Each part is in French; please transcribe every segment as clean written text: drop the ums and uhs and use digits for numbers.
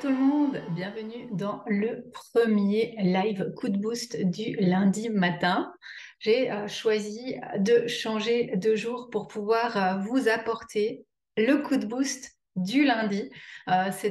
tout le monde, bienvenue dans le premier live coup de boost du lundi matin. J'ai choisi de changer de jour pour pouvoir vous apporter le coup de boost du lundi. Ce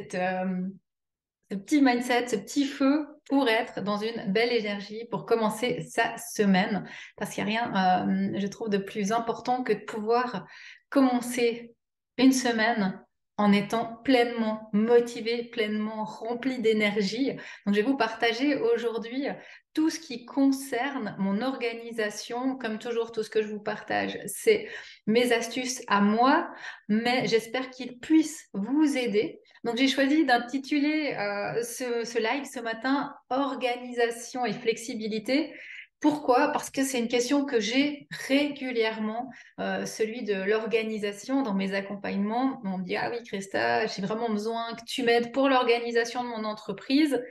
petit mindset, ce petit feu pour être dans une belle énergie, pour commencer sa semaine. Parce qu'il n'y a rien, je trouve, de plus important que de pouvoir commencer une semaine en étant pleinement motivé, pleinement rempli d'énergie. Donc, je vais vous partager aujourd'hui tout ce qui concerne mon organisation. Comme toujours, tout ce que je vous partage, c'est mes astuces à moi, mais j'espère qu'ils puissent vous aider. Donc, j'ai choisi d'intituler ce live ce matin Organisation et flexibilité. Pourquoi? Parce que c'est une question que j'ai régulièrement, celui de l'organisation dans mes accompagnements. On me dit, ah oui, Christa, j'ai vraiment besoin que tu m'aides pour l'organisation de mon entreprise.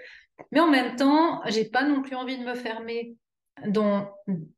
Mais en même temps, j'ai pas non plus envie de me fermer dans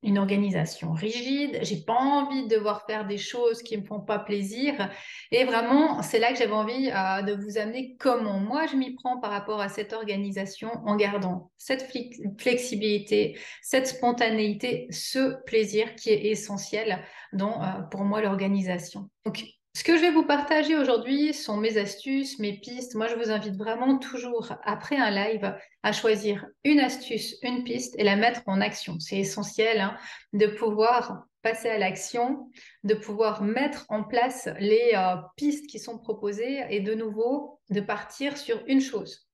une organisation rigide. J'ai pas envie de devoir faire des choses qui me font pas plaisir. Et vraiment, c'est là que j'avais envie de vous amener comment moi je m'y prends par rapport à cette organisation en gardant cette flexibilité, cette spontanéité, ce plaisir qui est essentiel dans, pour moi, l'organisation. Donc, ce que je vais vous partager aujourd'hui sont mes astuces, mes pistes. Moi, je vous invite vraiment toujours, après un live, à choisir une astuce, une piste et la mettre en action. C'est essentiel hein, de pouvoir passer à l'action, de pouvoir mettre en place les pistes qui sont proposées et de nouveau de partir sur une chose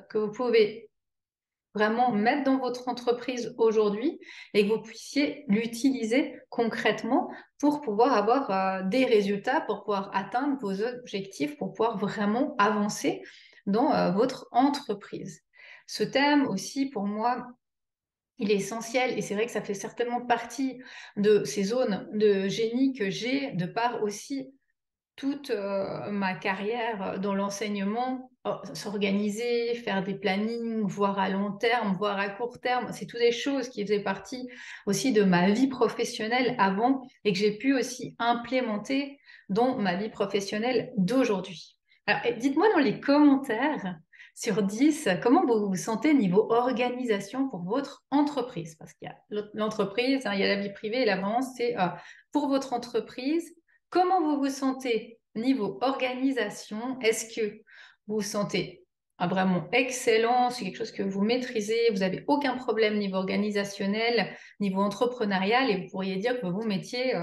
que vous pouvez vraiment mettre dans votre entreprise aujourd'hui et que vous puissiez l'utiliser concrètement pour pouvoir avoir des résultats, pour pouvoir atteindre vos objectifs, pour pouvoir vraiment avancer dans votre entreprise. Ce thème aussi, pour moi, il est essentiel et c'est vrai que ça fait certainement partie de ces zones de génie que j'ai, de part aussi toute ma carrière dans l'enseignement, s'organiser, faire des plannings, voir à long terme, voir à court terme, c'est toutes des choses qui faisaient partie aussi de ma vie professionnelle avant et que j'ai pu aussi implémenter dans ma vie professionnelle d'aujourd'hui. Alors, dites-moi dans les commentaires sur 10, comment vous vous sentez niveau organisation pour votre entreprise? Parce qu'il y a l'entreprise, hein, il y a la vie privée et là vraiment c'est pour votre entreprise. Comment vous vous sentez niveau organisation? Est-ce que vous vous sentez vraiment excellent? C'est quelque chose que vous maîtrisez? Vous n'avez aucun problème niveau organisationnel, niveau entrepreneurial et vous pourriez dire que vous mettiez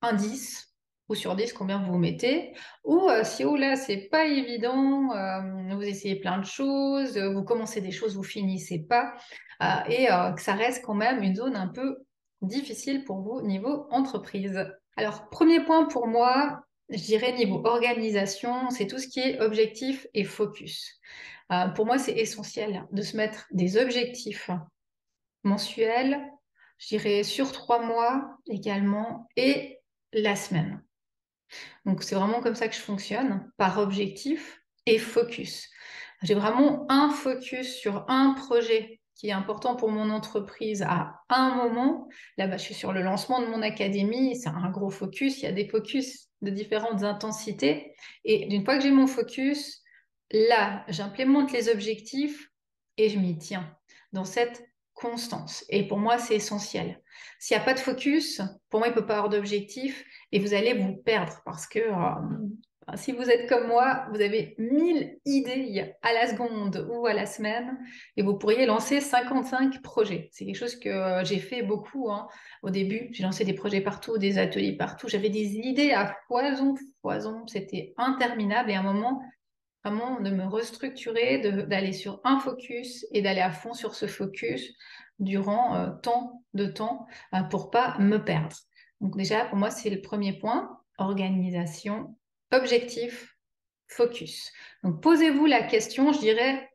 un 10 ou sur 10, combien vous mettez? Ou si oh là, c'est pas évident, vous essayez plein de choses, vous commencez des choses, vous finissez pas, et que ça reste quand même une zone un peu difficile pour vous niveau entreprise. Alors, premier point pour moi, je dirais niveau organisation, c'est tout ce qui est objectif et focus. Pour moi, c'est essentiel de se mettre des objectifs mensuels, je dirais sur 3 mois également, et la semaine. Donc, c'est vraiment comme ça que je fonctionne, par objectif et focus. J'ai vraiment un focus sur un projet qui est important pour mon entreprise à un moment. Là, je suis sur le lancement de mon académie, c'est un gros focus. Il y a des focus de différentes intensités. Et d'une fois que j'ai mon focus, là, j'implémente les objectifs et je m'y tiens dans cette constance. Et pour moi, c'est essentiel. S'il n'y a pas de focus, pour moi, il ne peut pas y avoir d'objectif et vous allez vous perdre parce que si vous êtes comme moi, vous avez 1000 idées à la seconde ou à la semaine et vous pourriez lancer 55 projets. C'est quelque chose que j'ai fait beaucoup hein. Au début. J'ai lancé des projets partout, des ateliers partout. J'avais des idées à foison, foison. C'était interminable et à un moment, vraiment de me restructurer, d'aller sur un focus et d'aller à fond sur ce focus durant tant de temps pour pas me perdre. Donc déjà, pour moi, c'est le premier point, organisation, objectif, focus. Donc posez-vous la question, je dirais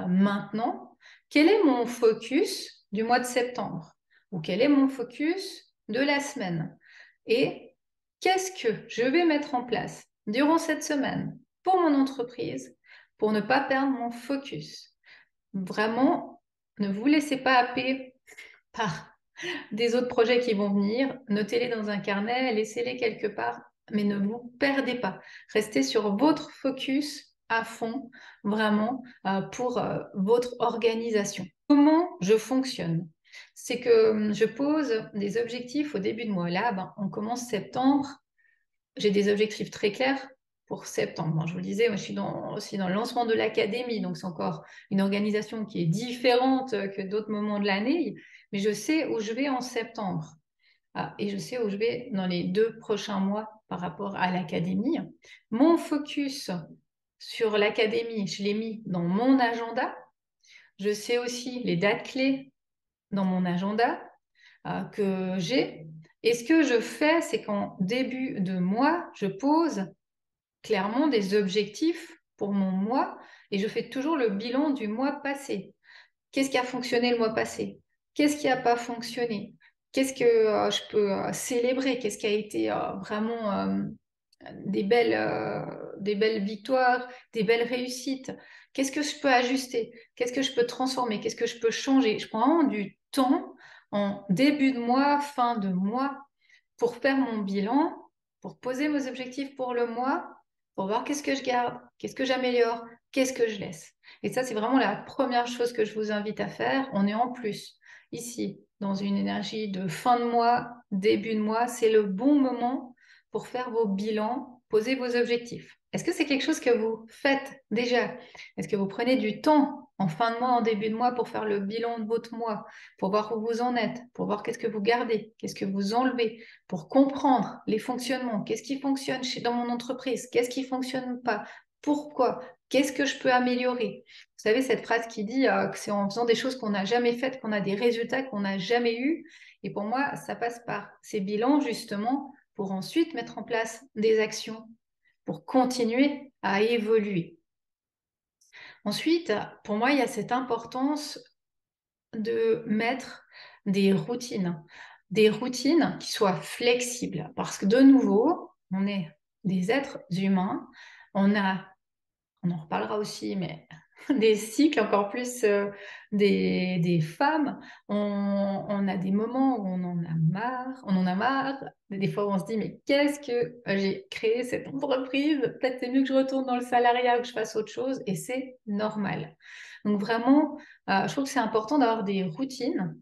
maintenant, quel est mon focus du mois de septembre? Ou quel est mon focus de la semaine? Et qu'est-ce que je vais mettre en place durant cette semaine pour mon entreprise pour ne pas perdre mon focus? Vraiment, ne vous laissez pas happer par des autres projets qui vont venir. Notez-les dans un carnet, laissez-les quelque part, mais ne vous perdez pas. Restez sur votre focus à fond, vraiment, pour votre organisation. Comment je fonctionne? C'est que je pose des objectifs au début de mois. Là, ben, on commence septembre. J'ai des objectifs très clairs pour septembre. Bon, je vous le disais, moi, je suis aussi dans le lancement de l'académie, donc c'est encore une organisation qui est différente que d'autres moments de l'année, mais je sais où je vais en septembre. Ah, et je sais où je vais dans les 2 prochains mois par rapport à l'académie. Mon focus sur l'académie, je l'ai mis dans mon agenda. Je sais aussi les dates clés dans mon agenda que j'ai. Et ce que je fais, c'est qu'en début de mois, je pose clairement des objectifs pour mon mois et je fais toujours le bilan du mois passé. Qu'est-ce qui a fonctionné le mois passé? Qu'est-ce qui n'a pas fonctionné? Qu'est-ce que je peux célébrer? Qu'est-ce qui a été vraiment des belles victoires, des belles réussites? Qu'est-ce que je peux ajuster? Qu'est-ce que je peux transformer? Qu'est-ce que je peux changer? Je prends vraiment du temps en début de mois, fin de mois, pour faire mon bilan, pour poser mes objectifs pour le mois, pour voir qu'est-ce que je garde, qu'est-ce que j'améliore, qu'est-ce que je laisse. Et ça, c'est vraiment la première chose que je vous invite à faire. On est en plus ici dans une énergie de fin de mois, début de mois. C'est le bon moment pour faire vos bilans, poser vos objectifs. Est-ce que c'est quelque chose que vous faites déjà? Est-ce que vous prenez du temps en fin de mois, en début de mois pour faire le bilan de votre mois, pour voir où vous en êtes, pour voir qu'est-ce que vous gardez, qu'est-ce que vous enlevez, pour comprendre les fonctionnements, qu'est-ce qui fonctionne dans mon entreprise, qu'est-ce qui ne fonctionne pas, pourquoi, qu'est-ce que je peux améliorer? Vous savez, cette phrase qui dit que c'est en faisant des choses qu'on n'a jamais faites qu'on a des résultats qu'on n'a jamais eus. Et pour moi, ça passe par ces bilans, justement, pour ensuite mettre en place des actions pour continuer à évoluer. Ensuite, pour moi, il y a cette importance de mettre des routines qui soient flexibles. Parce que de nouveau, on est des êtres humains, on en reparlera aussi, mais des cycles, encore plus des femmes. On a des moments où on en a marre. Des fois, où on se dit, mais qu'est-ce que j'ai créé cette entreprise? Peut-être c'est mieux que je retourne dans le salariat ou que je fasse autre chose. Et c'est normal. Donc vraiment, je trouve que c'est important d'avoir des routines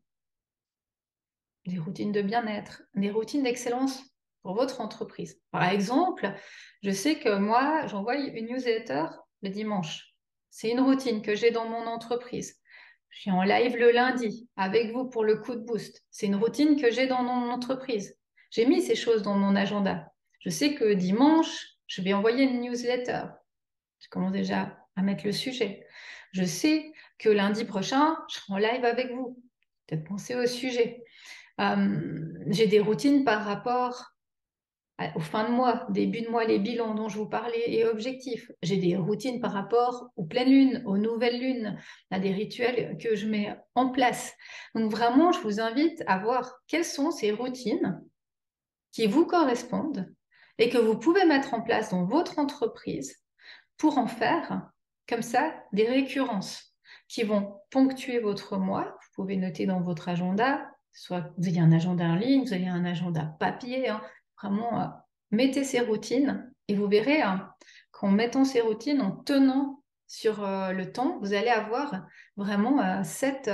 de bien-être, des routines d'excellence pour votre entreprise. Par exemple, je sais que moi, j'envoie une newsletter le dimanche. C'est une routine que j'ai dans mon entreprise. Je suis en live le lundi avec vous pour le coup de boost. C'est une routine que j'ai dans mon entreprise. J'ai mis ces choses dans mon agenda. Je sais que dimanche, je vais envoyer une newsletter. Je commence déjà à mettre le sujet. Je sais que lundi prochain, je serai en live avec vous. Peut-être penser au sujet. J'ai des routines par rapport aux fins de mois, début de mois, les bilans dont je vous parlais et objectifs. J'ai des routines par rapport aux pleines lunes, aux nouvelles lunes, à des rituels que je mets en place. Donc vraiment, je vous invite à voir quelles sont ces routines qui vous correspondent et que vous pouvez mettre en place dans votre entreprise pour en faire comme ça des récurrences qui vont ponctuer votre mois. Vous pouvez noter dans votre agenda, soit vous ayez un agenda en ligne, vous ayez un agenda papier, hein. Vraiment, mettez ces routines et vous verrez qu'en mettant ces routines, en tenant sur le temps, vous allez avoir vraiment cette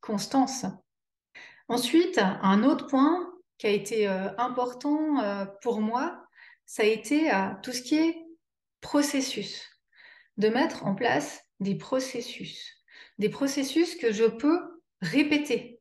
constance. Ensuite, un autre point qui a été important pour moi, ça a été tout ce qui est processus, de mettre en place des processus que je peux répéter.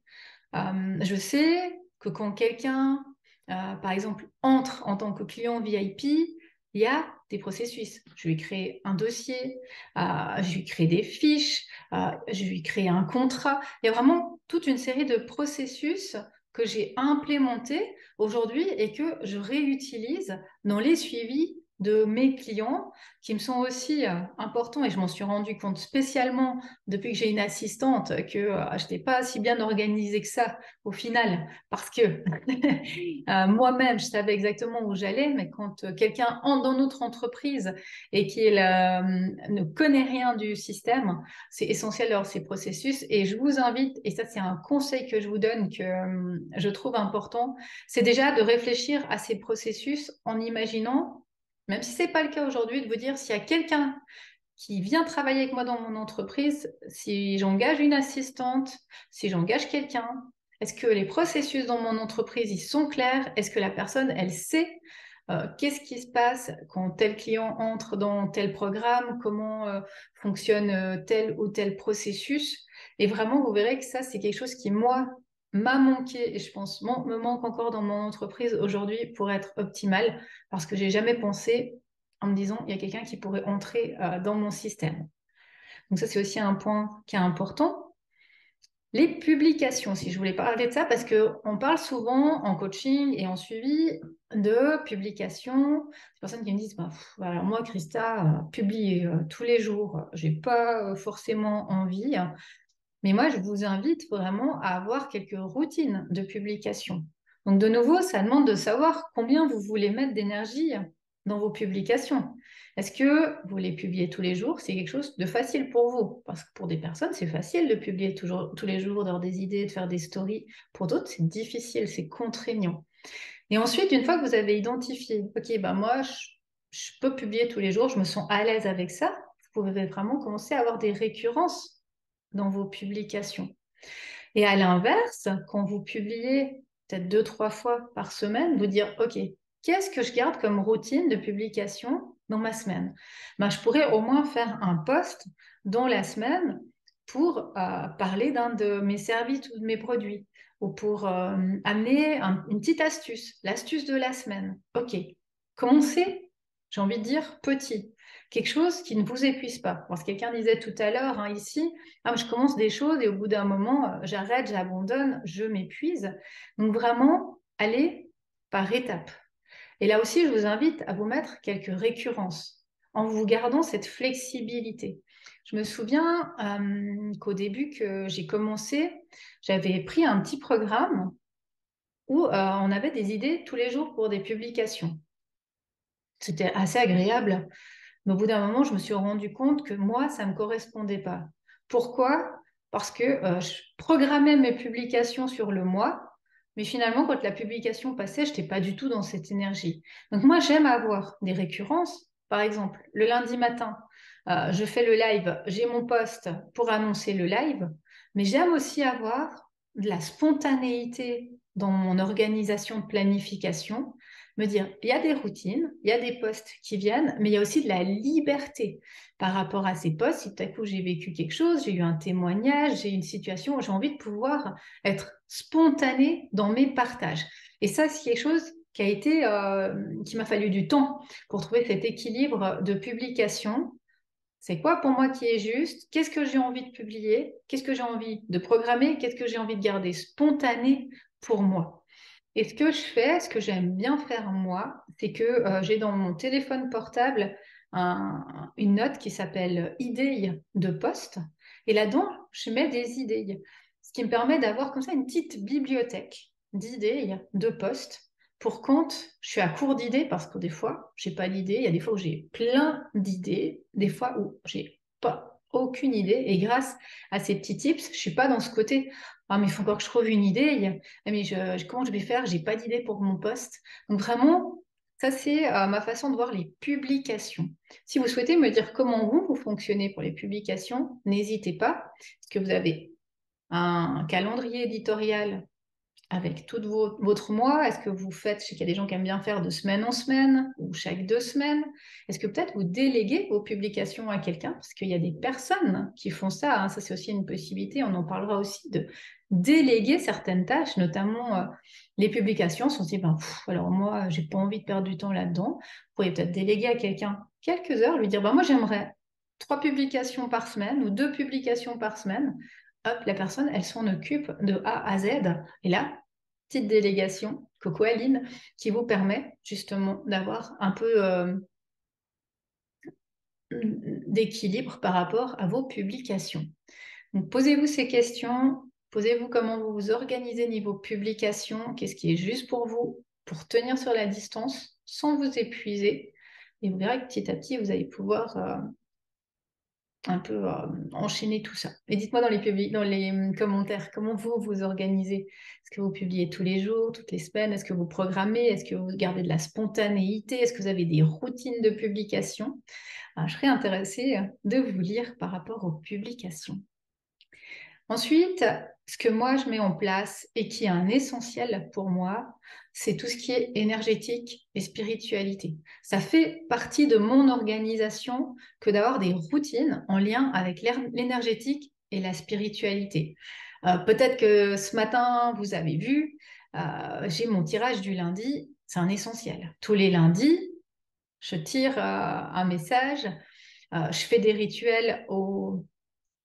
Je sais que quand quelqu'un, par exemple, entre en tant que client VIP, il y a des processus. Je lui crée un dossier, je lui crée des fiches, je lui crée un contrat. Il y a vraiment toute une série de processus que j'ai implémentés aujourd'hui et que je réutilise dans les suivis de mes clients qui me sont aussi importants et je m'en suis rendu compte spécialement depuis que j'ai une assistante que je n'étais pas si bien organisée que ça au final parce que moi-même je savais exactement où j'allais mais quand quelqu'un entre dans notre entreprise et qu'il ne connaît rien du système, c'est essentiel d'avoir ces processus et je vous invite, et ça c'est un conseil que je vous donne que je trouve important, c'est déjà de réfléchir à ces processus en imaginant, même si ce n'est pas le cas aujourd'hui, de vous dire s'il y a quelqu'un qui vient travailler avec moi dans mon entreprise, si j'engage une assistante, si j'engage quelqu'un, est-ce que les processus dans mon entreprise, ils sont clairs? Est-ce que la personne, elle sait qu'est-ce qui se passe quand tel client entre dans tel programme? Comment fonctionne tel ou tel processus? Et vraiment, vous verrez que ça, c'est quelque chose qui, moi, m'a manqué et je pense me manque encore dans mon entreprise aujourd'hui pour être optimale parce que j'ai jamais pensé en me disant il y a quelqu'un qui pourrait entrer dans mon système. Donc ça, c'est aussi un point qui est important. Les publications, si je voulais parler de ça, parce qu'on parle souvent en coaching et en suivi de publications. Des personnes qui me disent, bah, alors moi, Christa, publier tous les jours, j'ai pas forcément envie. Mais moi, je vous invite vraiment à avoir quelques routines de publication. Donc, de nouveau, ça demande de savoir combien vous voulez mettre d'énergie dans vos publications. Est-ce que vous les publiez tous les jours? C'est quelque chose de facile pour vous. Parce que pour des personnes, c'est facile de publier tous les jours, d'avoir des idées, de faire des stories. Pour d'autres, c'est difficile, c'est contraignant. Et ensuite, une fois que vous avez identifié, OK, ben moi, je peux publier tous les jours, je me sens à l'aise avec ça, vous pouvez vraiment commencer à avoir des récurrences dans vos publications. Et à l'inverse, quand vous publiez peut-être 2, 3 fois par semaine, vous dire, OK, qu'est-ce que je garde comme routine de publication dans ma semaine? Ben, je pourrais au moins faire un post dans la semaine pour parler d'un de mes services ou de mes produits, ou pour amener une petite astuce, l'astuce de la semaine. OK, commencez, j'ai envie de dire, petit. Quelque chose qui ne vous épuise pas. Parce que quelqu'un disait tout à l'heure, hein, ici, ah, je commence des choses et au bout d'un moment, j'arrête, j'abandonne, je m'épuise. Donc vraiment, allez par étapes. Et là aussi, je vous invite à vous mettre quelques récurrences en vous gardant cette flexibilité. Je me souviens qu'au début que j'ai commencé, j'avais pris un petit programme où on avait des idées tous les jours pour des publications. C'était assez agréable. Mais au bout d'un moment, je me suis rendu compte que moi, ça ne me correspondait pas. Pourquoi? Parce que je programmais mes publications sur le mois, mais finalement, quand la publication passait, je n'étais pas du tout dans cette énergie. Donc moi, j'aime avoir des récurrences. Par exemple, le lundi matin, je fais le live, j'ai mon post pour annoncer le live, mais j'aime aussi avoir de la spontanéité dans mon organisation de planification, me dire, il y a des routines, il y a des posts qui viennent, mais il y a aussi de la liberté par rapport à ces posts. Si tout à coup j'ai vécu quelque chose, j'ai eu un témoignage, j'ai eu une situation où j'ai envie de pouvoir être spontanée dans mes partages. Et ça, c'est quelque chose qui m'a fallu du temps pour trouver cet équilibre de publication. C'est quoi pour moi qui est juste? Qu'est-ce que j'ai envie de publier? Qu'est-ce que j'ai envie de programmer? Qu'est-ce que j'ai envie de garder spontané pour moi? Et ce que je fais, ce que j'aime bien faire moi, c'est que j'ai dans mon téléphone portable une note qui s'appelle idées de poste. Et là-dedans, je mets des idées. Ce qui me permet d'avoir comme ça une petite bibliothèque d'idées de postes pour quand je suis à court d'idées, parce que des fois, j'ai pas d'idées. Il y a des fois où j'ai plein d'idées, des fois où j'ai pas aucune idée. Et grâce à ces petits tips, je suis pas dans ce côté, ah, mais il faut encore que je trouve une idée. Ah, mais comment je vais faire? J'ai pas d'idée pour mon poste. Donc vraiment, ça c'est ma façon de voir les publications. Si vous souhaitez me dire comment vous fonctionnez pour les publications, n'hésitez pas. Est-ce que vous avez un calendrier éditorial avec tout votre mois? Est-ce que vous faites, je sais qu'il y a des gens qui aiment bien faire de semaine en semaine ou chaque 2 semaines. Est-ce que peut-être vous déléguez vos publications à quelqu'un? Parce qu'il y a des personnes qui font ça, hein. Ça, c'est aussi une possibilité. On en parlera aussi de déléguer certaines tâches, notamment les publications. On se dit, ben, alors moi, j'ai pas envie de perdre du temps là-dedans. Vous pourriez peut-être déléguer à quelqu'un quelques heures, lui dire, ben, moi, j'aimerais 3 publications par semaine ou 2 publications par semaine. Hop, la personne, elle s'en occupe de A à Z. Et là, petite délégation, Coco Aline, qui vous permet justement d'avoir un peu d'équilibre par rapport à vos publications. Donc, posez-vous ces questions, posez-vous comment vous vous organisez niveau publication, qu'est-ce qui est juste pour vous, pour tenir sur la distance sans vous épuiser. Et vous verrez que petit à petit, vous allez pouvoir un peu enchaîner tout ça. Et dites-moi dans les commentaires, comment vous vous organisez? Est-ce que vous publiez tous les jours, toutes les semaines? Est-ce que vous programmez? Est-ce que vous gardez de la spontanéité? Est-ce que vous avez des routines de publication? Je serais intéressée de vous lire par rapport aux publications. Ensuite, ce que moi je mets en place et qui est un essentiel pour moi, c'est tout ce qui est énergétique et spiritualité. Ça fait partie de mon organisation que d'avoir des routines en lien avec l'énergétique et la spiritualité. Peut-être que ce matin, vous avez vu, j'ai mon tirage du lundi, c'est un essentiel. Tous les lundis, je tire un message, je fais des rituels aux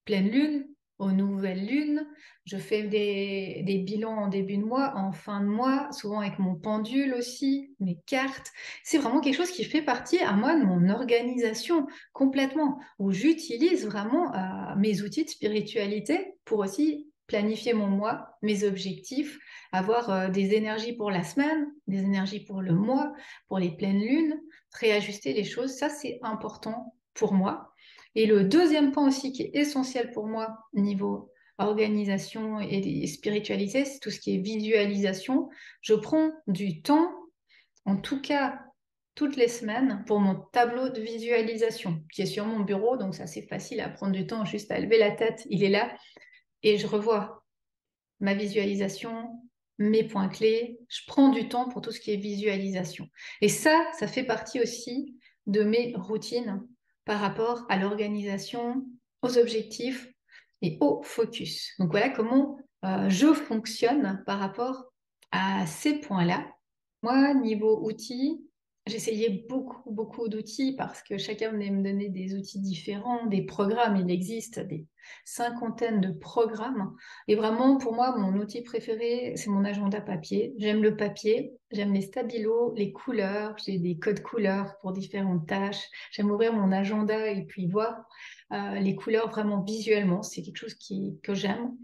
pleine lune, aux nouvelles lunes. Je fais des bilans en début de mois, en fin de mois, souvent avec mon pendule aussi, mes cartes. C'est vraiment quelque chose qui fait partie à moi de mon organisation complètement, où j'utilise vraiment mes outils de spiritualité pour aussi planifier mon mois, mes objectifs, avoir des énergies pour la semaine, des énergies pour le mois, pour les pleines lunes, réajuster les choses. Ça, c'est important pour moi. Et le deuxième point aussi qui est essentiel pour moi niveau organisation et spiritualité, c'est tout ce qui est visualisation. Je prends du temps, en tout cas toutes les semaines, pour mon tableau de visualisation qui est sur mon bureau. Donc ça, c'est facile à prendre du temps, juste à lever la tête, il est là. Et je revois ma visualisation, mes points clés. Je prends du temps pour tout ce qui est visualisation. Et ça fait partie aussi de mes routines par rapport à l'organisation, aux objectifs et au focus. Donc voilà comment je fonctionne par rapport à ces points-là. Moi, niveau outils, j'essayais beaucoup d'outils parce que chacun venait me donner des outils différents, des programmes. Il existe des cinquantaines de programmes. Et vraiment, pour moi, mon outil préféré, c'est mon agenda papier. J'aime le papier, j'aime les stabilos, les couleurs, j'ai des codes couleurs pour différentes tâches. J'aime ouvrir mon agenda et puis voir les couleurs vraiment visuellement. C'est quelque chose que j'aime.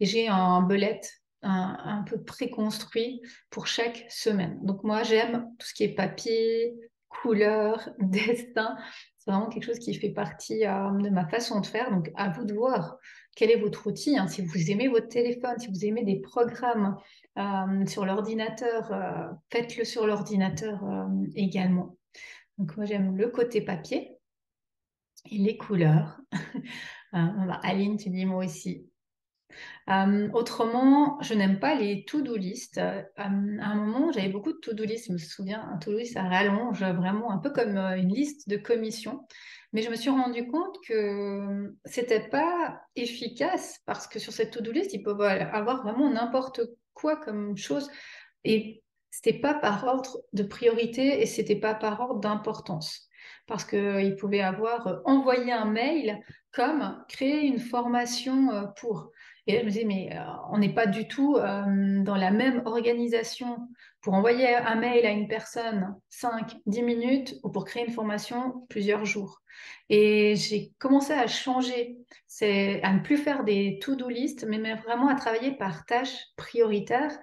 Et j'ai un bullet un peu préconstruit pour chaque semaine. Donc moi, j'aime tout ce qui est papier, couleur, dessin. C'est vraiment quelque chose qui fait partie de ma façon de faire. Donc à vous de voir quel est votre outil. Si vous aimez votre téléphone, si vous aimez des programmes sur l'ordinateur, faites-le sur l'ordinateur également. Donc moi, j'aime le côté papier et les couleurs. Aline, tu dis moi aussi. Autrement, je n'aime pas les to-do list. À un moment, j'avais beaucoup de to-do list. Je me souviens, un to-do list, ça rallonge vraiment un peu comme une liste de commissions. Mais je me suis rendu compte que c'était pas efficace parce que sur cette to-do list, il peut avoir vraiment n'importe quoi comme chose. Et c'était pas par ordre de priorité et c'était pas par ordre d'importance. Parce qu'il pouvait avoir envoyé un mail comme créer une formation pour. Et là, je me disais, mais on n'est pas du tout dans la même organisation pour envoyer un mail à une personne 5, 10 minutes ou pour créer une formation plusieurs jours. Et j'ai commencé à changer, c'est à ne plus faire des to-do list, mais vraiment à travailler par tâches prioritaires,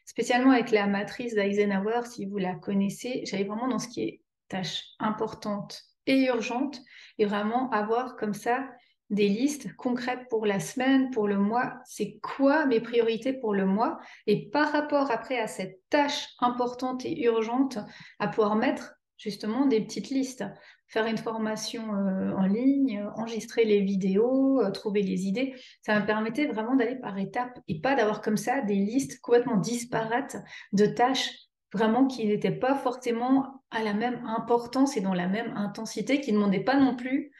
spécialement avec la matrice d'Eisenhower, si vous la connaissez. J'allais vraiment dans ce qui est tâches importantes et urgentes et vraiment avoir comme ça des listes concrètes pour la semaine, pour le mois. C'est quoi mes priorités pour le mois? Et par rapport après à cette tâche importante et urgente, à pouvoir mettre justement des petites listes. Faire une formation en ligne, enregistrer les vidéos, trouver les idées. Ça me permettait vraiment d'aller par étapes et pas d'avoir comme ça des listes complètement disparates de tâches vraiment qui n'étaient pas forcément à la même importance et dans la même intensité, qui ne demandaient pas non plus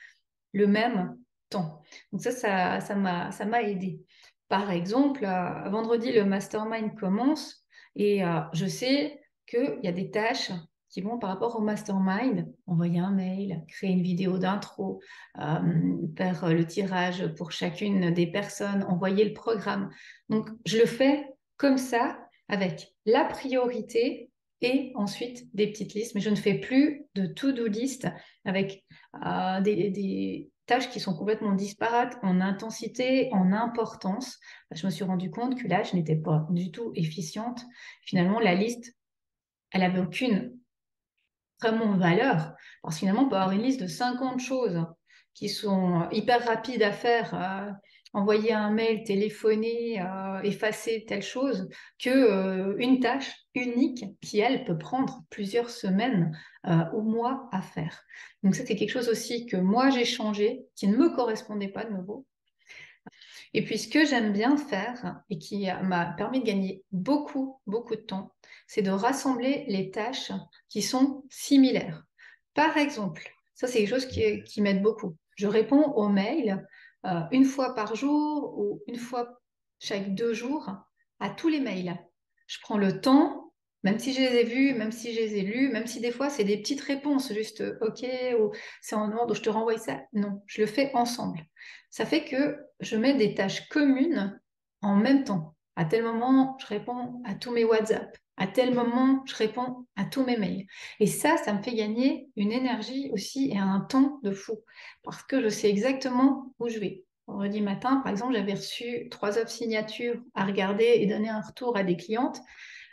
le même temps. Donc ça m'a aidé. Par exemple, vendredi, le mastermind commence et je sais qu'il y a des tâches qui vont par rapport au mastermind, envoyer un mail, créer une vidéo d'intro, faire le tirage pour chacune des personnes, envoyer le programme. Donc, je le fais comme ça, avec la priorité et ensuite des petites listes. Mais je ne fais plus de to-do list avec des tâches qui sont complètement disparates en intensité, en importance. Je me suis rendu compte que là, je n'étais pas du tout efficiente. Finalement, la liste, elle avait aucune vraiment valeur. Parce que finalement, on peut avoir une liste de 50 choses qui sont hyper rapides à faire, envoyer un mail, téléphoner, effacer telle chose, que une tâche unique qui, elle, peut prendre plusieurs semaines ou mois à faire. Donc ça, c'est quelque chose aussi que moi, j'ai changé, qui ne me correspondait pas de nouveau. Et puis, ce que j'aime bien faire et qui m'a permis de gagner beaucoup, beaucoup de temps, c'est de rassembler les tâches qui sont similaires. Par exemple, ça, c'est quelque chose qui m'aide beaucoup. Je réponds aux mails une fois par jour ou une fois chaque 2 jours à tous les mails. Je prends le temps, même si je les ai vus, même si je les ai lus, même si des fois c'est des petites réponses, juste OK, ou c'est en ordre, je te renvoie ça. Non, je le fais ensemble. Ça fait que je mets des tâches communes en même temps. À tel moment, je réponds à tous mes WhatsApp. À tel moment, je réponds à tous mes mails. Et ça me fait gagner une énergie aussi et un temps de fou. Parce que je sais exactement où je vais. Vendredi matin, par exemple, j'avais reçu 3 offres signatures à regarder et donner un retour à des clientes.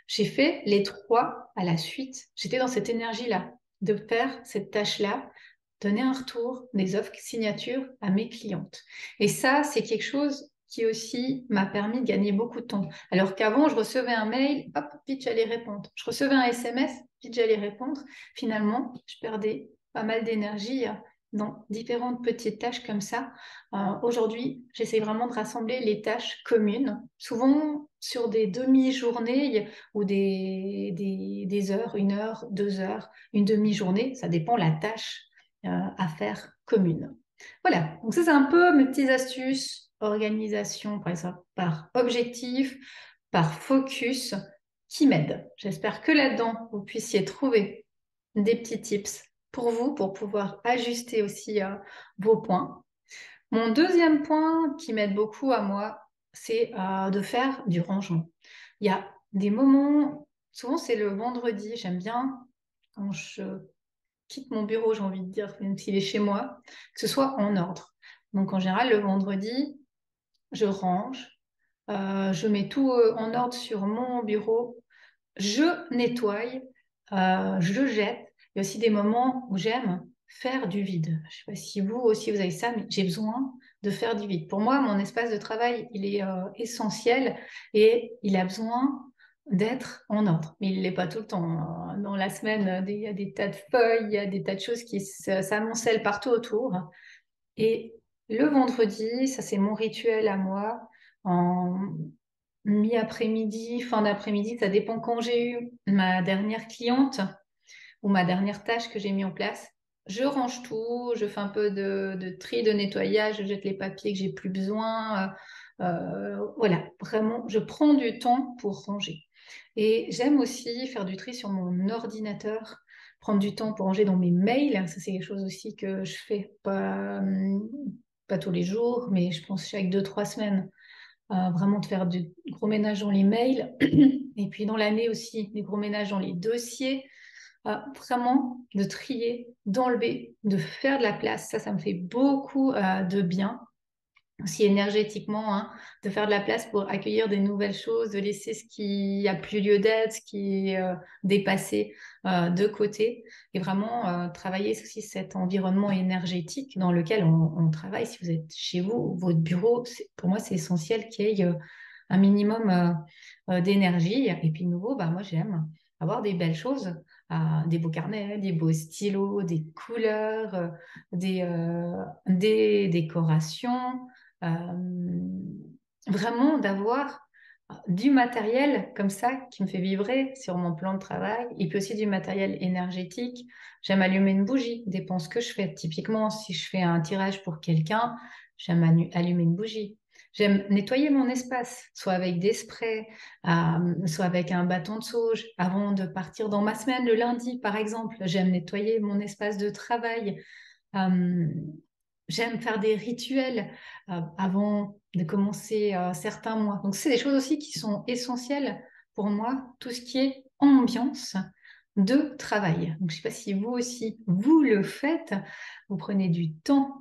J'ai fait les 3 à la suite. J'étais dans cette énergie-là, de faire cette tâche-là, donner un retour des offres signatures à mes clientes. Et ça, c'est quelque chose qui aussi m'a permis de gagner beaucoup de temps. Alors qu'avant, je recevais un mail, hop, vite, j'allais répondre. Je recevais un SMS, vite, j'allais répondre. Finalement, je perdais pas mal d'énergie dans différentes petites tâches comme ça. Aujourd'hui, j'essaie vraiment de rassembler les tâches communes, souvent sur des demi-journées ou des heures, 1 heure, 2 heures, une demi-journée, ça dépend la tâche à faire commune. Voilà, donc ça c'est un peu mes petites astuces, organisation par exemple, par objectif, par focus, qui m'aident. J'espère que là-dedans, vous puissiez trouver des petits tips pour vous, pour pouvoir ajuster aussi vos points. Mon deuxième point qui m'aide beaucoup à moi, c'est de faire du rangement. Il y a des moments, souvent c'est le vendredi, j'aime bien quand je quitte mon bureau, j'ai envie de dire, même s'il est chez moi, que ce soit en ordre. Donc en général, le vendredi, je range, je mets tout en ordre sur mon bureau, je nettoie, je jette. Il y a aussi des moments où j'aime faire du vide. Je ne sais pas si vous aussi vous avez ça, mais j'ai besoin de faire du vide. Pour moi, mon espace de travail, il est essentiel et il a besoin d'être en ordre. Mais il ne l'est pas tout le temps. Dans la semaine, il y a des tas de feuilles, il y a des tas de choses qui s'amoncellent partout autour. Et le vendredi, ça c'est mon rituel à moi. En mi-après-midi, fin d'après-midi, ça dépend quand j'ai eu ma dernière cliente ou ma dernière tâche que j'ai mis en place. Je range tout, je fais un peu de tri, de nettoyage, je jette les papiers que j'ai plus besoin. Voilà, vraiment, je prends du temps pour ranger. Et j'aime aussi faire du tri sur mon ordinateur, prendre du temps pour ranger dans mes mails. Ça, c'est quelque chose aussi que je fais pas tous les jours, mais je pense chaque 2, 3 semaines. Vraiment de faire du gros ménage dans les mails et puis dans l'année aussi, des gros ménages dans les dossiers. Vraiment de trier, d'enlever, de faire de la place. Ça me fait beaucoup de bien aussi énergétiquement, hein, de faire de la place pour accueillir des nouvelles choses, de laisser ce qui a plus lieu d'être, ce qui est dépassé de côté, et vraiment travailler aussi cet environnement énergétique dans lequel on travaille. Si vous êtes chez vous, votre bureau, pour moi, c'est essentiel qu'il y ait un minimum d'énergie. Et puis, nouveau, bah, moi, j'aime avoir des belles choses, des beaux carnets, des beaux stylos, des couleurs, des décorations. Vraiment d'avoir du matériel comme ça qui me fait vibrer sur mon plan de travail et puis aussi du matériel énergétique. J'aime allumer une bougie, dépend ce que je fais. Typiquement, si je fais un tirage pour quelqu'un, j'aime allumer une bougie. J'aime nettoyer mon espace, soit avec des sprays, soit avec un bâton de sauge. Avant de partir dans ma semaine, le lundi par exemple, j'aime nettoyer mon espace de travail. Euh, J'aime faire des rituels avant de commencer certains mois. Donc, c'est des choses aussi qui sont essentielles pour moi, tout ce qui est ambiance de travail. Donc, je ne sais pas si vous aussi, vous le faites. Vous prenez du temps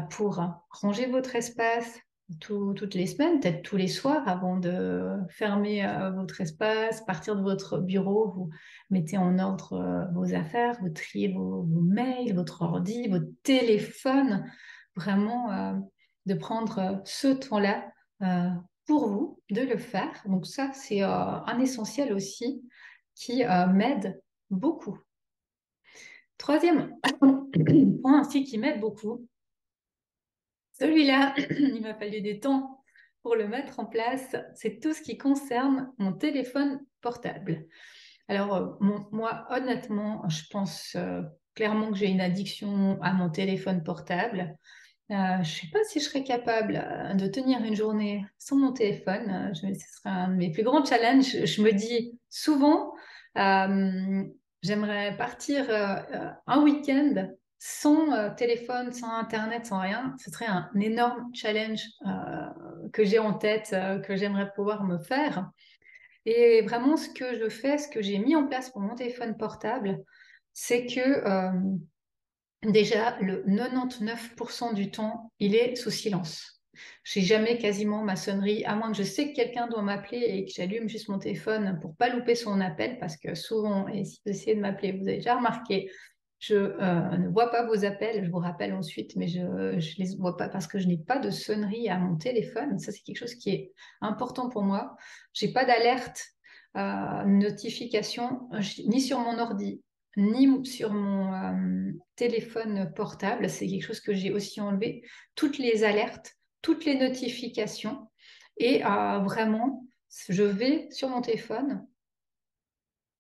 pour ranger votre espace toutes les semaines, peut-être tous les soirs, avant de fermer votre espace, partir de votre bureau, vous mettez en ordre vos affaires, vous triez vos mails, votre ordi, votre téléphone. vraiment de prendre ce temps-là pour vous, de le faire. Donc ça, c'est un essentiel aussi qui m'aide beaucoup. Troisième point aussi qui m'aide beaucoup, celui-là, il m'a fallu des temps pour le mettre en place, c'est tout ce qui concerne mon téléphone portable. Alors, moi, honnêtement, je pense clairement que j'ai une addiction à mon téléphone portable. Je ne sais pas si je serais capable de tenir une journée sans mon téléphone. Ce serait un de mes plus grands challenges. Je me dis souvent, euh, j'aimerais partir un week-end sans téléphone, sans Internet, sans rien. Ce serait un énorme challenge que j'ai en tête, que j'aimerais pouvoir me faire. Et vraiment, ce que je fais, ce que j'ai mis en place pour mon téléphone portable, c'est que déjà, le 99% du temps, il est sous silence. J'ai jamais quasiment ma sonnerie, à moins que je sais que quelqu'un doit m'appeler et que j'allume juste mon téléphone pour pas louper son appel, parce que souvent, et si vous essayez de m'appeler, vous avez déjà remarqué, je ne vois pas vos appels, je vous rappelle ensuite, mais je ne les vois pas parce que je n'ai pas de sonnerie à mon téléphone. Ça, c'est quelque chose qui est important pour moi. J'ai pas d'alerte, notification, ni sur mon ordi, ni sur mon téléphone portable. C'est quelque chose que j'ai aussi enlevé. Toutes les alertes, toutes les notifications. Et vraiment, je vais sur mon téléphone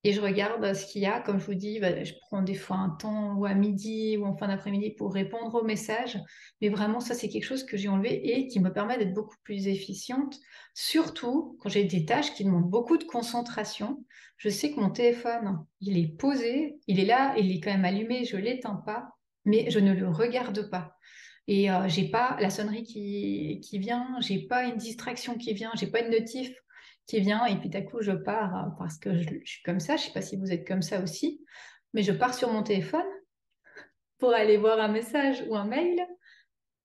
et je regarde ce qu'il y a. Comme je vous dis, bah, je prends des fois un temps ou à midi ou en fin d'après-midi pour répondre aux messages. Mais vraiment, ça, c'est quelque chose que j'ai enlevé et qui me permet d'être beaucoup plus efficiente. Surtout quand j'ai des tâches qui demandent beaucoup de concentration. Je sais que mon téléphone, il est posé, il est là, il est quand même allumé, je ne l'éteins pas, mais je ne le regarde pas. Et j'ai pas la sonnerie qui vient, j'ai pas une distraction qui vient, j'ai pas une notif qui vient et puis d'un coup je pars parce que je suis comme ça, je sais pas si vous êtes comme ça aussi, mais je pars sur mon téléphone pour aller voir un message ou un mail.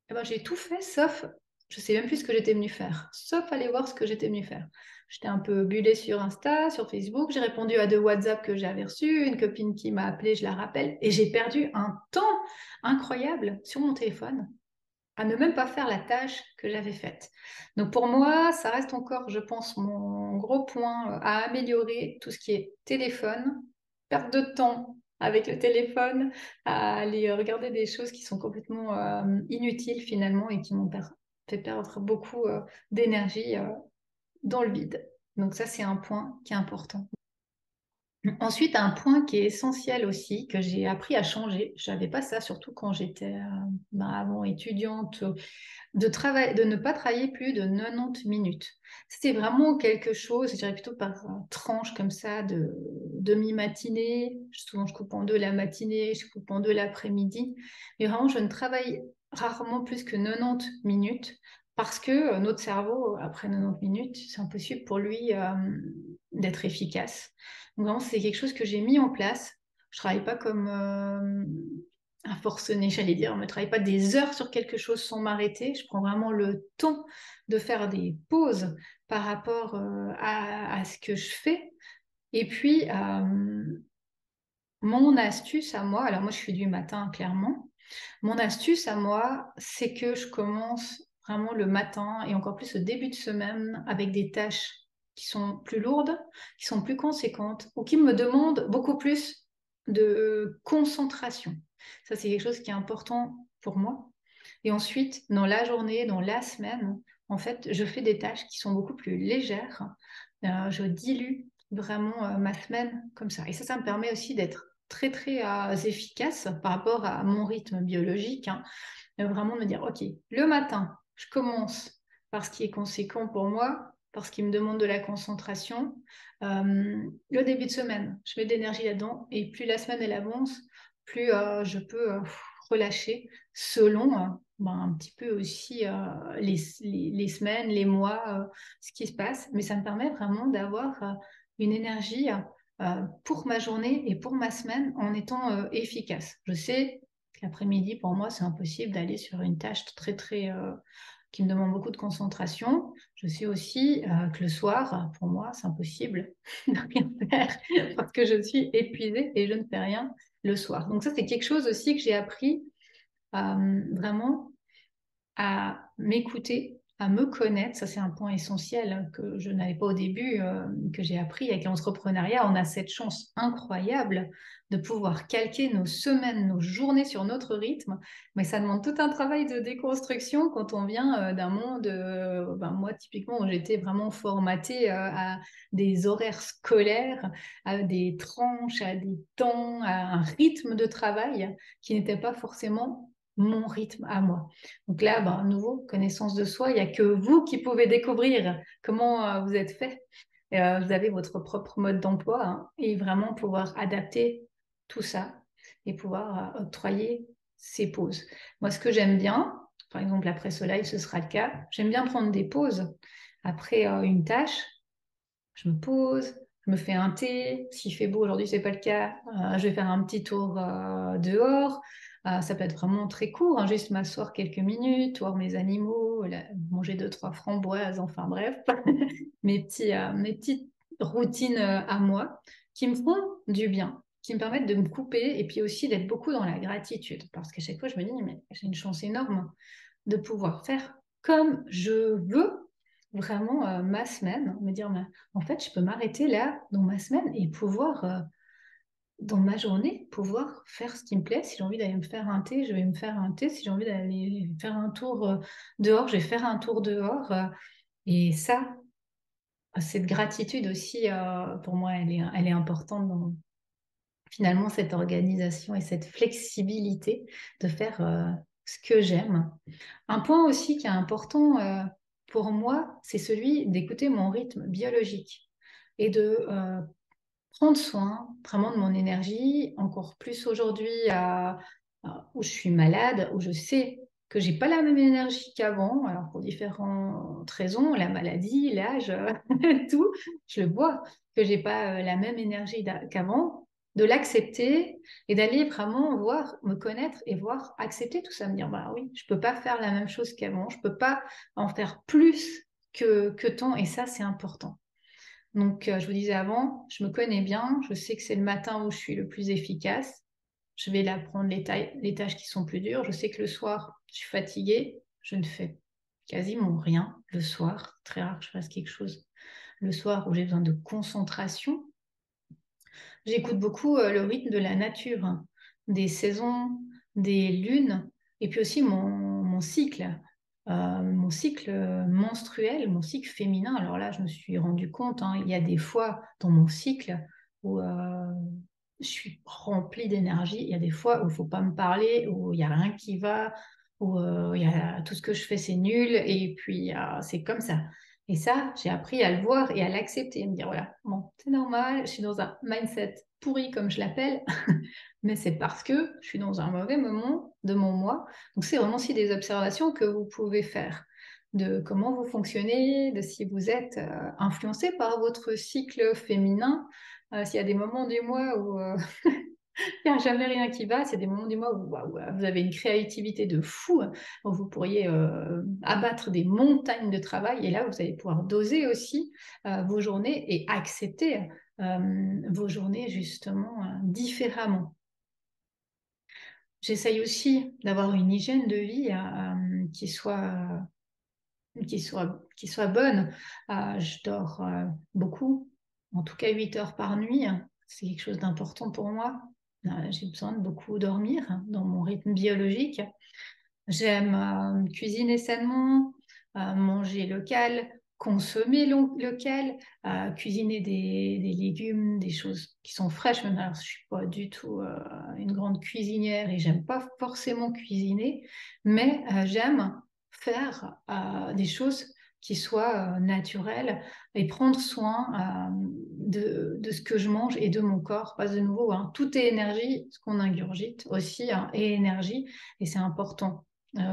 Eh ben, j'ai tout fait sauf, je sais même plus ce que j'étais venue faire, sauf aller voir ce que j'étais venue faire. J'étais un peu bullée sur Insta, sur Facebook, j'ai répondu à 2 WhatsApp que j'avais reçus, une copine qui m'a appelée, je la rappelle, et j'ai perdu un temps incroyable sur mon téléphone à ne même pas faire la tâche que j'avais faite. Donc pour moi, ça reste encore, je pense, mon gros point à améliorer, tout ce qui est téléphone, perte de temps avec le téléphone, à aller regarder des choses qui sont complètement inutiles finalement et qui m'ont fait perdre beaucoup d'énergie dans le vide. Donc ça, c'est un point qui est important. Ensuite, un point qui est essentiel aussi, que j'ai appris à changer, je n'avais pas ça, surtout quand j'étais avant étudiante, de ne pas travailler plus de 90 minutes. C'était vraiment quelque chose, je dirais plutôt par tranche comme ça, de demi-matinée. Souvent, je coupe en deux la matinée, je coupe en deux l'après-midi. Mais vraiment, je ne travaille rarement plus que 90 minutes parce que notre cerveau, après 90 minutes, c'est impossible pour lui d'être efficace. Donc vraiment, c'est quelque chose que j'ai mis en place. Je travaille pas comme un forcené, j'allais dire. Je ne travaille pas des heures sur quelque chose sans m'arrêter. Je prends vraiment le temps de faire des pauses par rapport à ce que je fais. Et puis, mon astuce à moi, alors moi je suis du matin clairement, mon astuce à moi, c'est que je commence vraiment le matin et encore plus au début de semaine avec des tâches qui sont plus lourdes, qui sont plus conséquentes ou qui me demandent beaucoup plus de concentration. Ça, c'est quelque chose qui est important pour moi. Et ensuite, dans la journée, dans la semaine, en fait, je fais des tâches qui sont beaucoup plus légères. Je dilue vraiment ma semaine comme ça. Et ça me permet aussi d'être très, très efficace par rapport à mon rythme biologique. Hein. Vraiment de me dire, OK, le matin, je commence par ce qui est conséquent pour moi, par ce qui me demande de la concentration. Le début de semaine, je mets de l'énergie là-dedans. Et plus la semaine elle avance, plus je peux relâcher selon un petit peu aussi les semaines, les mois, ce qui se passe. Mais ça me permet vraiment d'avoir une énergie pour ma journée et pour ma semaine en étant efficace. Je sais qu'après-midi, pour moi, c'est impossible d'aller sur une tâche très, très, qui me demande beaucoup de concentration. Je sais aussi que le soir, pour moi, c'est impossible de rien faire parce que je suis épuisée et je ne fais rien le soir. Donc ça, c'est quelque chose aussi que j'ai appris vraiment à m'écouter, à me connaître. Ça, c'est un point essentiel que je n'avais pas au début, que j'ai appris avec l'entrepreneuriat. On a cette chance incroyable de pouvoir calquer nos semaines, nos journées sur notre rythme, mais ça demande tout un travail de déconstruction quand on vient d'un monde, moi typiquement, où j'étais vraiment formatée à des horaires scolaires, à des tranches, à des temps, à un rythme de travail qui n'était pas forcément mon rythme à moi. Donc là, à nouveau, connaissance de soi, il n'y a que vous qui pouvez découvrir comment vous êtes fait. Vous avez votre propre mode d'emploi, hein, et vraiment pouvoir adapter tout ça et pouvoir octroyer ces pauses. Moi, ce que j'aime bien, par exemple après ce live, ce sera le cas, j'aime bien prendre des pauses après une tâche. Je me pose, je me fais un thé. S'il fait beau aujourd'hui, c'est pas le cas. Je vais faire un petit tour dehors. Ça peut être vraiment très court, hein, juste m'asseoir quelques minutes, voir mes animaux, manger deux, trois framboises, enfin bref, mes petites routines à moi qui me font du bien, qui me permettent de me couper et puis aussi d'être beaucoup dans la gratitude. Parce qu'à chaque fois, je me dis, mais j'ai une chance énorme de pouvoir faire comme je veux vraiment ma semaine, me dire, mais, en fait, je peux m'arrêter là dans ma semaine et pouvoir, dans ma journée, pouvoir faire ce qui me plaît. Si j'ai envie d'aller me faire un thé, je vais me faire un thé. Si j'ai envie d'aller faire un tour dehors, je vais faire un tour dehors. Et ça, cette gratitude aussi, pour moi, elle est importante dans finalement cette organisation et cette flexibilité de faire ce que j'aime. Un point aussi qui est important pour moi, c'est celui d'écouter mon rythme biologique et de prendre soin vraiment de mon énergie, encore plus aujourd'hui où je suis malade, où je sais que j'ai pas la même énergie qu'avant, alors pour différentes raisons, la maladie, l'âge, tout, je le vois, que j'ai pas la même énergie qu'avant, de l'accepter et d'aller vraiment voir, me connaître et voir, accepter tout ça, me dire, bah oui, je peux pas faire la même chose qu'avant, je peux pas en faire plus que tant, et ça, c'est important. Donc, je vous disais avant, je me connais bien, je sais que c'est le matin où je suis le plus efficace. Je vais là prendre les tâches qui sont plus dures. Je sais que le soir, je suis fatiguée, je ne fais quasiment rien le soir. Très rare que je fasse quelque chose le soir où j'ai besoin de concentration. J'écoute beaucoup le rythme de la nature, hein, des saisons, des lunes, et puis aussi mon cycle menstruel, mon cycle féminin. Alors là, je me suis rendu compte, hein, il y a des fois dans mon cycle où je suis remplie d'énergie. Il y a des fois où il ne faut pas me parler, où il n'y a rien qui va, où tout ce que je fais, c'est nul, et puis c'est comme ça. Et ça, j'ai appris à le voir et à l'accepter, à me dire, voilà, bon, c'est normal, je suis dans un mindset pourri, comme je l'appelle, mais c'est parce que je suis dans un mauvais moment de mon moi. Donc, c'est vraiment aussi des observations que vous pouvez faire de comment vous fonctionnez, de si vous êtes influencé par votre cycle féminin, s'il y a des moments du mois où il n'y a jamais rien qui va, c'est des moments du mois où, vous avez une créativité de fou, où vous pourriez abattre des montagnes de travail, et là, vous allez pouvoir doser aussi vos journées et accepter vos journées justement différemment. J'essaye aussi d'avoir une hygiène de vie qui soit bonne. Je dors beaucoup, en tout cas 8 heures par nuit. C'est quelque chose d'important pour moi. J'ai besoin de beaucoup dormir dans mon rythme biologique. J'aime cuisiner sainement, manger local, consommer local, cuisiner des légumes, des choses qui sont fraîches. Même alors, je suis pas du tout une grande cuisinière et j'aime pas forcément cuisiner, mais j'aime faire des choses qui soient naturelles et prendre soin de ce que je mange et de mon corps. Parce que de nouveau, hein, tout est énergie, ce qu'on ingurgite aussi hein, est énergie et c'est important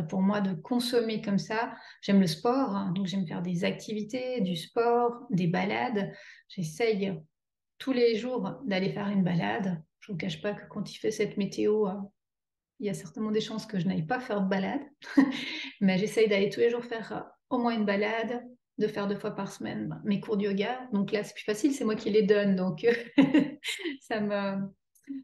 pour moi de consommer comme ça. J'aime le sport, hein, donc j'aime faire des activités, du sport, des balades. J'essaye tous les jours d'aller faire une balade. Je ne vous cache pas que quand il fait cette météo, il y a certainement des chances que je n'aille pas faire de balade. Mais j'essaye d'aller tous les jours faire au moins une balade, de faire 2 fois par semaine mes cours de yoga. Donc là, c'est plus facile, c'est moi qui les donne. Donc ça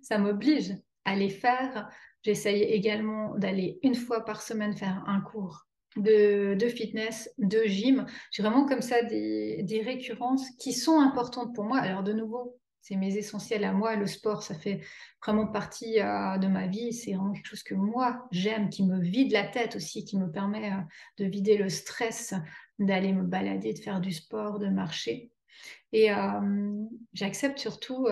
ça m'oblige à les faire. J'essaye également d'aller 1 fois par semaine faire un cours de fitness, de gym. J'ai vraiment comme ça des récurrences qui sont importantes pour moi. Alors de nouveau, c'est mes essentiels à moi. Le sport, ça fait vraiment partie de ma vie. C'est vraiment quelque chose que moi, j'aime, qui me vide la tête aussi, qui me permet de vider le stress, d'aller me balader, de faire du sport, de marcher. Et j'accepte surtout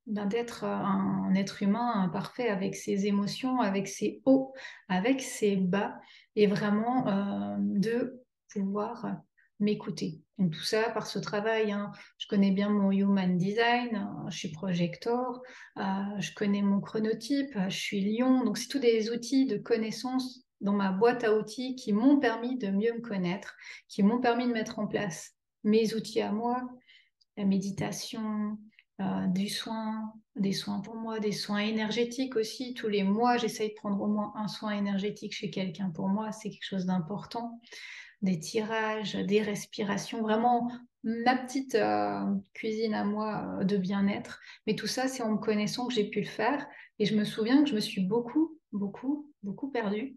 d'être un être humain imparfait avec ses émotions, avec ses hauts, avec ses bas, et vraiment de pouvoir m'écouter. Donc tout ça par ce travail, hein. Je connais bien mon human design, je suis projector, je connais mon chronotype, je suis lion. Donc c'est tous des outils de connaissances dans ma boîte à outils qui m'ont permis de mieux me connaître, qui m'ont permis de mettre en place mes outils à moi, la méditation, des soins pour moi, des soins énergétiques aussi. Tous les mois, j'essaye de prendre au moins un soin énergétique chez quelqu'un. Pour moi, c'est quelque chose d'important. Des tirages, des respirations, vraiment ma petite cuisine à moi de bien-être. Mais tout ça, c'est en me connaissant que j'ai pu le faire. Et je me souviens que je me suis beaucoup perdue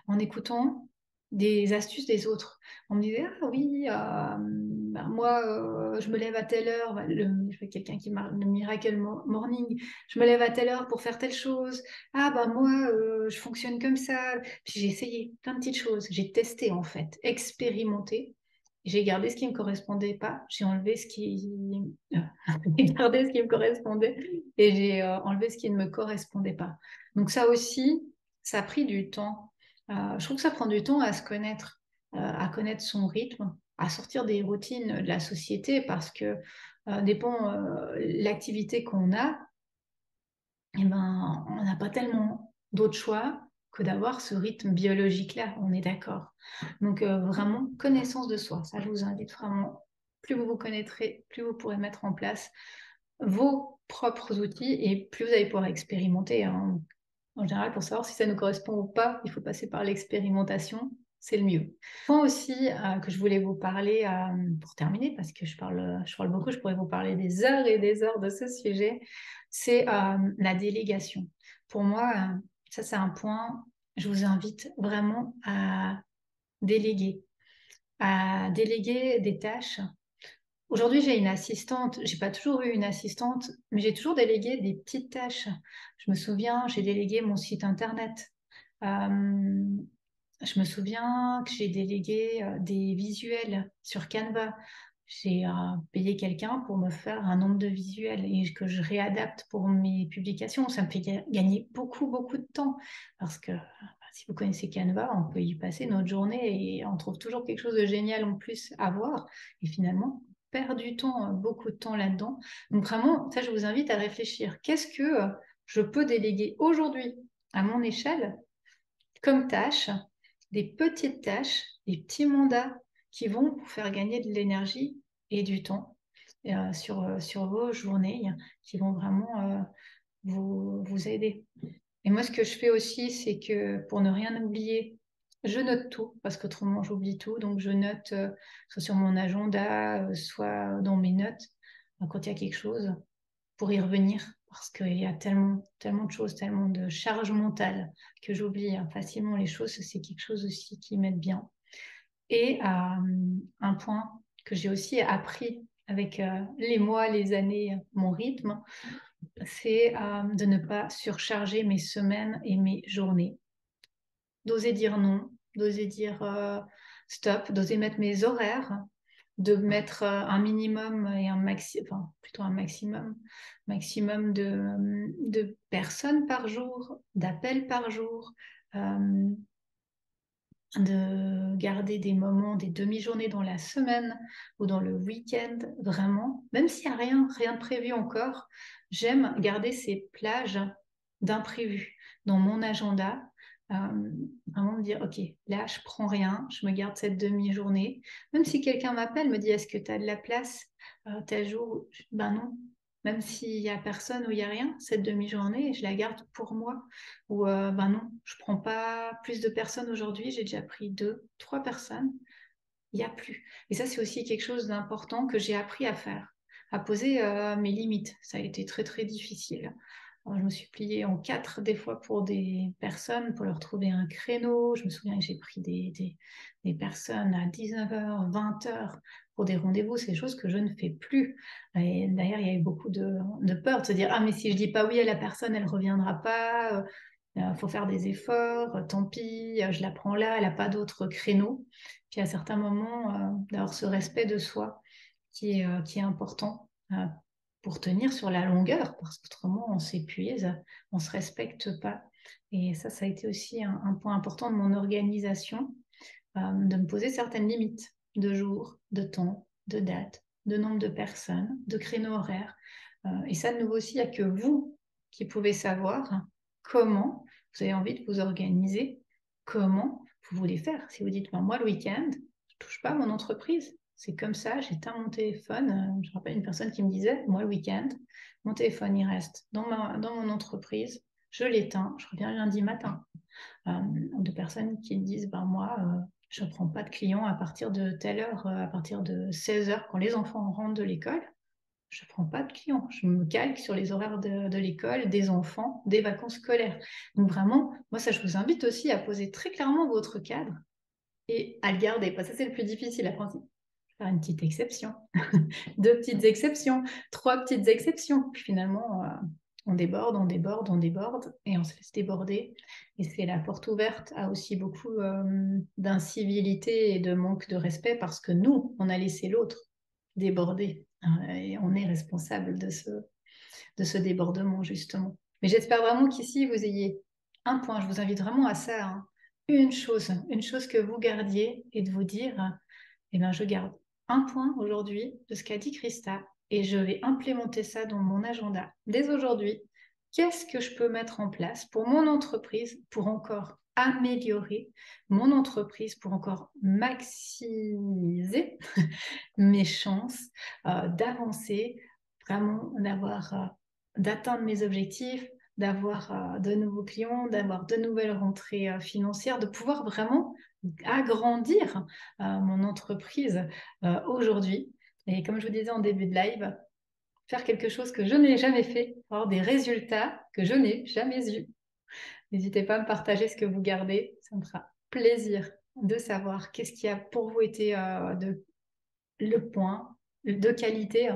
en écoutant des astuces des autres. On me disait, ah oui, ben moi, je me lève à telle heure, je fais quelqu'un qui le Miracle Morning, je me lève à telle heure pour faire telle chose. Ah ben moi, je fonctionne comme ça. Puis j'ai essayé plein de petites choses. J'ai testé en fait, expérimenté. J'ai gardé ce qui ne me correspondait pas. J'ai enlevé ce qui... j'ai gardé ce qui me correspondait et j'ai enlevé ce qui ne me correspondait pas. Donc ça aussi, ça a pris du temps. Je trouve que ça prend du temps à se connaître, à connaître son rythme, à sortir des routines de la société parce que dépend l'activité qu'on a, eh ben, on n'a pas tellement d'autres choix que d'avoir ce rythme biologique-là, on est d'accord. Donc vraiment, connaissance de soi, ça je vous invite vraiment. Plus vous vous connaîtrez, plus vous pourrez mettre en place vos propres outils et plus vous allez pouvoir expérimenter, hein. En général, pour savoir si ça nous correspond ou pas, il faut passer par l'expérimentation, c'est le mieux. Point aussi que je voulais vous parler pour terminer, parce que je parle beaucoup, je pourrais vous parler des heures et des heures de ce sujet, c'est la délégation. Pour moi, ça c'est un point, je vous invite vraiment à déléguer des tâches. Aujourd'hui, j'ai une assistante. J'ai pas toujours eu une assistante, mais j'ai toujours délégué des petites tâches. Je me souviens, j'ai délégué mon site internet. Euh, je me souviens que j'ai délégué des visuels sur Canva. J'ai payé quelqu'un pour me faire un nombre de visuels et que je réadapte pour mes publications. Ça me fait gagner beaucoup de temps parce que si vous connaissez Canva, on peut y passer notre journée et on trouve toujours quelque chose de génial en plus à voir. Et finalement, on perd du temps, beaucoup de temps là-dedans. Donc vraiment, ça, je vous invite à réfléchir. Qu'est-ce que je peux déléguer aujourd'hui à mon échelle comme tâche, des petites tâches, des petits mandats qui vont vous faire gagner de l'énergie et du temps sur vos journées, qui vont vraiment vous aider. Et moi, ce que je fais aussi, c'est que pour ne rien oublier, je note tout, parce qu'autrement, j'oublie tout. Donc, je note soit sur mon agenda, soit dans mes notes, quand il y a quelque chose, pour y revenir, parce qu'il y a tellement de choses, tellement de charge mentale que j'oublie facilement les choses. C'est quelque chose aussi qui m'aide bien. Et un point que j'ai aussi appris avec les mois, les années, mon rythme, c'est de ne pas surcharger mes semaines et mes journées. D'oser dire non, d'oser dire stop, d'oser mettre mes horaires, de mettre un minimum et enfin plutôt un maximum de personnes par jour, d'appels par jour, euh, de garder des moments, des demi-journées dans la semaine ou dans le week-end, vraiment, même s'il n'y a rien de prévu encore, j'aime garder ces plages d'imprévus dans mon agenda. Vraiment me dire, ok, là, je prends rien, je me garde cette demi-journée. Même si quelqu'un m'appelle, me dit, est-ce que tu as de la place tel jour? Ben non. Même s'il n'y a personne ou il n'y a rien, cette demi-journée, je la garde pour moi. Ou ben non, je prends pas plus de personnes aujourd'hui, j'ai déjà pris 2, 3 personnes, il n'y a plus. Et ça, c'est aussi quelque chose d'important que j'ai appris à faire, à poser mes limites. Ça a été très difficile. Alors, je me suis pliée en 4 des fois pour des personnes, pour leur trouver un créneau. Je me souviens que j'ai pris des personnes à 19h, 20h pour des rendez-vous. C'est des choses que je ne fais plus. Et d'ailleurs, il y a eu beaucoup de peur de se dire, ah, mais si je dis pas oui à la personne, elle reviendra pas. Faut faire des efforts, tant pis, je la prends là, elle n'a pas d'autres créneaux. Puis à certains moments, d'avoir ce respect de soi qui est important pour tenir sur la longueur, parce qu'autrement on s'épuise, on ne se respecte pas. Et ça a été aussi un point important de mon organisation, de me poser certaines limites de jours, de temps, de dates, de nombre de personnes, de créneaux horaires. Et ça, de nouveau aussi, il n'y a que vous qui pouvez savoir comment vous avez envie de vous organiser, comment vous voulez faire. Si vous dites, ben, moi, le week-end, je ne touche pas à mon entreprise. C'est comme ça, j'éteins mon téléphone. Je me rappelle une personne qui me disait, moi, le week-end, mon téléphone, il reste dans mon entreprise. Je l'éteins, je reviens lundi matin. De personnes qui disent, ben, moi, je ne prends pas de clients à partir de telle heure, à partir de 16h, quand les enfants rentrent de l'école. Je ne prends pas de clients. Je me calque sur les horaires de l'école, des enfants, des vacances scolaires. Donc vraiment, moi, ça, je vous invite aussi à poser très clairement votre cadre et à le garder. Parce que ça, c'est le plus difficile à penser. Faire une petite exception, 2 petites exceptions, 3 petites exceptions. Puis finalement, on déborde, on déborde, on déborde et on se laisse déborder. Et c'est la porte ouverte à aussi beaucoup d'incivilité et de manque de respect parce que nous, on a laissé l'autre déborder. Et on est responsable de ce débordement, justement. Mais j'espère vraiment qu'ici, vous ayez un point. Je vous invite vraiment à ça. Hein. Une chose que vous gardiez et de vous dire, eh bien, je garde un point aujourd'hui de ce qu'a dit Christa et je vais implémenter ça dans mon agenda dès aujourd'hui. Qu'est-ce que je peux mettre en place pour mon entreprise pour encore améliorer mon entreprise, pour encore maximiser mes chances d'avancer, vraiment d'atteindre mes objectifs, d'avoir de nouveaux clients, d'avoir de nouvelles rentrées financières, de pouvoir vraiment agrandir mon entreprise aujourd'hui. Et comme je vous disais en début de live, faire quelque chose que je n'ai jamais fait, avoir des résultats que je n'ai jamais eus. N'hésitez pas à me partager ce que vous gardez, ça me fera plaisir de savoir qu'est-ce qui a pour vous été le point de qualité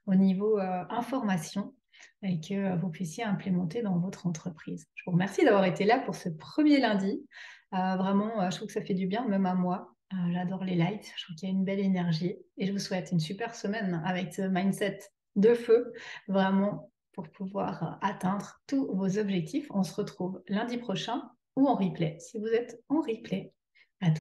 au niveau information et que vous puissiez implémenter dans votre entreprise. Je vous remercie d'avoir été là pour ce premier lundi. Vraiment, je trouve que ça fait du bien, même à moi. J'adore les lives, je trouve qu'il y a une belle énergie et je vous souhaite une super semaine avec ce mindset de feu, vraiment pour pouvoir atteindre tous vos objectifs. On se retrouve lundi prochain ou en replay, si vous êtes en replay.